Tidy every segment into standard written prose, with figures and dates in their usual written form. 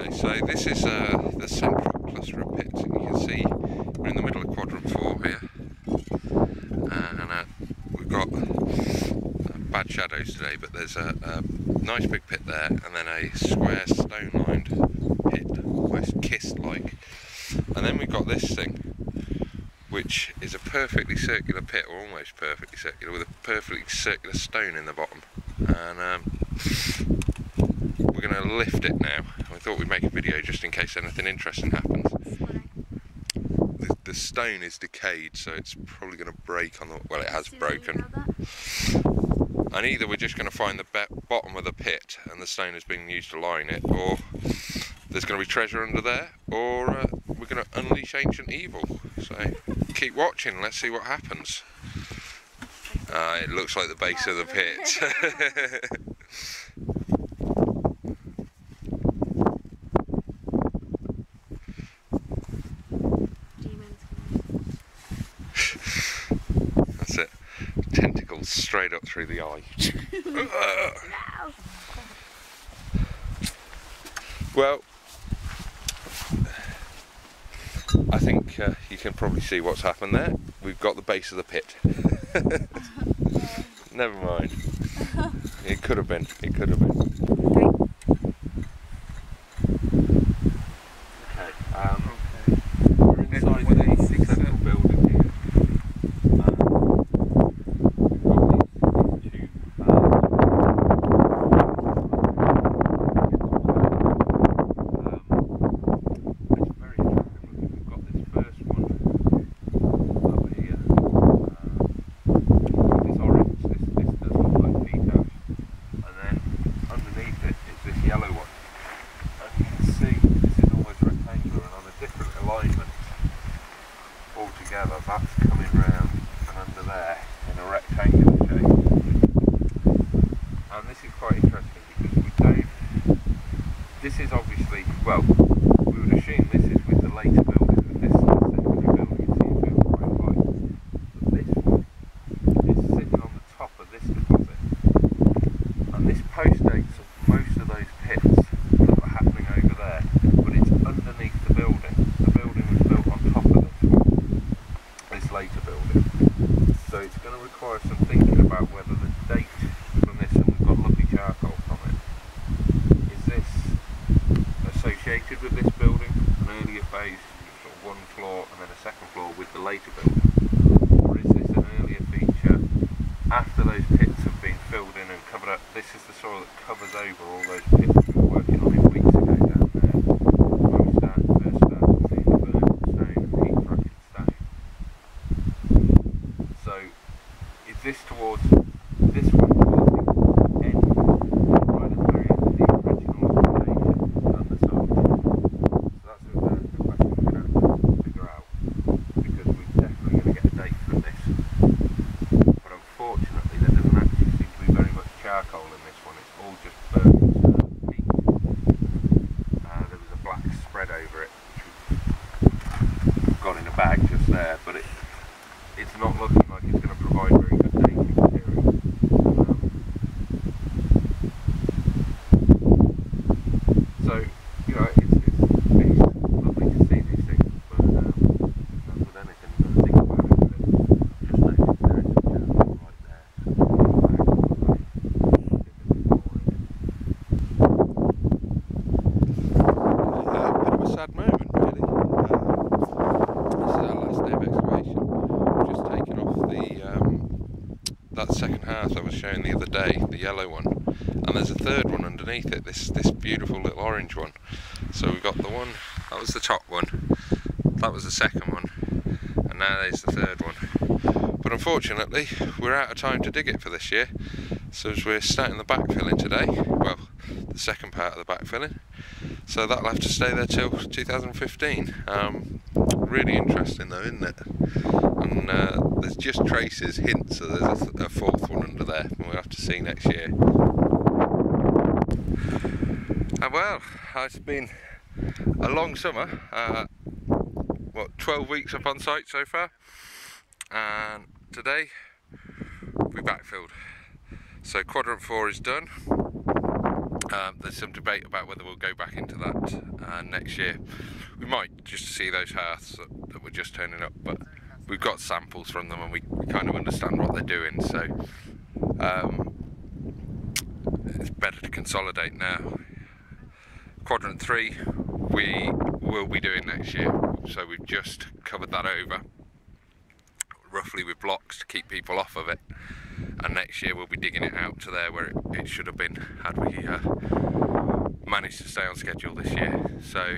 Okay, so this is the central cluster of pits, and you can see we're in the middle of quadrant 4 here, and we've got bad shadows today, but there's a nice big pit there, and then a square stone-lined pit, almost kist-like, and then we've got this thing, which is a perfectly circular pit, or almost perfectly circular, with a perfectly circular stone in the bottom, and we're going to lift it now. I thought we'd make a video just in case anything interesting happens. The stone is decayed, so it's probably going to break on the... well, it has broken. And either we're just going to find the bottom of the pit and the stone is being used to line it, or there's going to be treasure under there, or we're going to unleash ancient evil. So keep watching, let's see what happens. It looks like the base of the pit. That's it. Tentacles straight up through the eye. Well, I think you can probably see what's happened there. We've got the base of the pit. Never mind. It could have been. It could have been. Okay. We're inside the successful building here. We've got these two. It's very attractive. We've got this first one up here. This orange. This does look like peacock. And then underneath it is this yellow one. And you can see this is almost rectangular and on a different alignment altogether. That's coming round and under there in a rectangular shape. And this is quite interesting because we don't... this is obviously, well, we would assume this is with the later building, with this secondary building, you see it's built quite high. But this one is sitting on the top of this deposit. And this post dates most of those pits that were happening over there, but it's underneath the building. The building was built on top of this one, this later building. So it's going to require some thinking about whether the date from this, and we've got lovely charcoal from it, is this associated with this building, an earlier phase, sort of one floor and then a second floor with the later building, or is this an earlier feature after those pits have been filled in and covered up? This is the soil that covers over all those pits we were working on it weeks ago down there. When we first started seeing the burnt stone and heat cracking stone. So is this towards this one towards the end, right at the very end of the original excavation on the side? So that's the question we're going to have to figure out, because we're definitely going to get a date from this. But unfortunately there doesn't actually seem to be very much charcoal in this one, it's all just burnt peat. There was a black spread over it, which we've got in a bag just there, but it's not looking like it's going to provide very good dating material. So, you know, it's lovely to see these things, but as with anything, you've got to think about it. Just noticed there is a charcoal right there. A bit of a sad moment, really. This is our last day of excavation. We've just taken off that second half I was showing the other day, the yellow one, and there's a third one underneath it, this beautiful little orange one. So we've got the one, that was the top one, that was the second one, and now there's the third one. But unfortunately we're out of time to dig it for this year, so as we're starting the backfilling today, well, the second part of the backfilling, so that'll have to stay there till 2015. Really interesting though, isn't it? And there's just traces, hints that there's a fourth one under there, and we'll have to see next year. Well, it's been a long summer, 12 weeks up on site so far, and today we backfilled. So quadrant 4 is done, There's some debate about whether we'll go back into that next year. We might, just to see those hearths that were just turning up, but we've got samples from them and we kind of understand what they're doing, so it's better to consolidate now. Quadrant 3 we will be doing next year, so we've just covered that over roughly with blocks to keep people off of it, and next year we'll be digging it out to there where it should have been had we managed to stay on schedule this year. So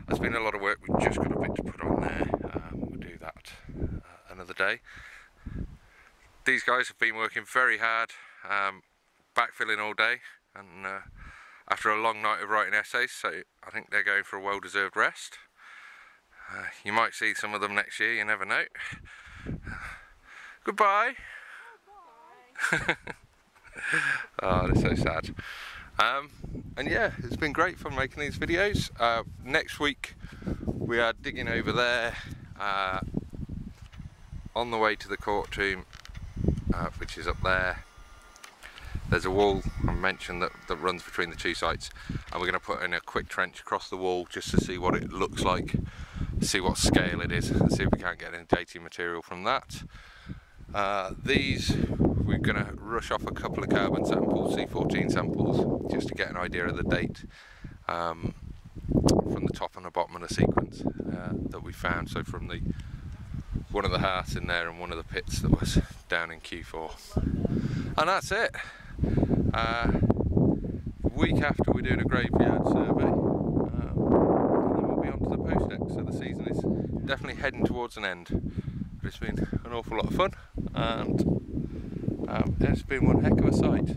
there's been a lot of work. We've just got a bit to put on there. We'll do that another day. These guys have been working very hard, backfilling all day, and after a long night of writing essays, so I think they're going for a well-deserved rest. You might see some of them next year, you never know. Goodbye! Oh, they're so sad. And yeah, it's been great fun making these videos. Next week we are digging over there on the way to the court tomb, which is up there. There's a wall I mentioned that runs between the two sites, and we're going to put in a quick trench across the wall just to see what it looks like, see what scale it is, and see if we can't get any dating material from that. These, we're going to rush off a couple of carbon samples, C14 samples, just to get an idea of the date from the top and the bottom of the sequence that we found. So from one of the hearths in there and one of the pits that was down in Q4. And that's it. Week after we're doing a graveyard survey, and then we'll be on to the post-deck. So the season is definitely heading towards an end. But it's been an awful lot of fun, and it's been one heck of a sight.